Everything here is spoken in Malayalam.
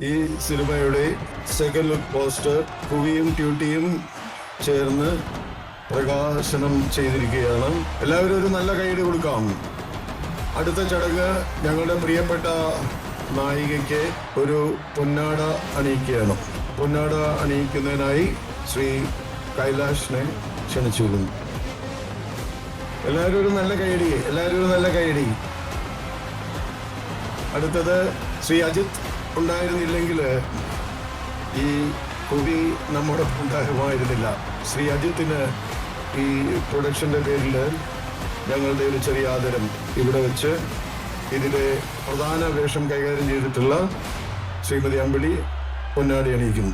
ഈ സിനിമയുടെ സെക്കൻഡ് ലുക്ക് പോസ്റ്റർ കുവിയും ട്യൂട്ടിയും ചേർന്ന് പ്രകാശനം ചെയ്തിരിക്കുകയാണ്. എല്ലാവരും ഒരു നല്ല കൈയ്യടി കൊടുക്കാം. അടുത്ത ചടങ്ങ് ഞങ്ങളുടെ പ്രിയപ്പെട്ട നായികയ്ക്ക് ഒരു പൊന്നാട അണിയിക്കുകയാണ്. പൊന്നാട അണിയിക്കുന്നതിനായി ശ്രീ കൈലാഷിനെ ക്ഷണിച്ചുകൊള്ളുന്നു. എല്ലാവരും ഒരു നല്ല കൈയ്യടി. അടുത്തത് ശ്രീ അജിത് ഉണ്ടായിരുന്നില്ലെങ്കിൽ ഈ കുവി നമ്മോടൊപ്പം ഉണ്ടാകുമായിരുന്നില്ല. ശ്രീ അജിത്തിന് ഈ പ്രൊഡക്ഷൻ്റെ പേരിൽ ഞങ്ങളുടെ ഒരു ചെറിയ ആദരം ഇവിടെ വെച്ച് ഇതിലെ പ്രധാന വേഷം കൈകാര്യം ചെയ്തിട്ടുള്ള ശ്രീമതി അമ്പിളി പൊന്നാടി അണിയിക്കുന്നു.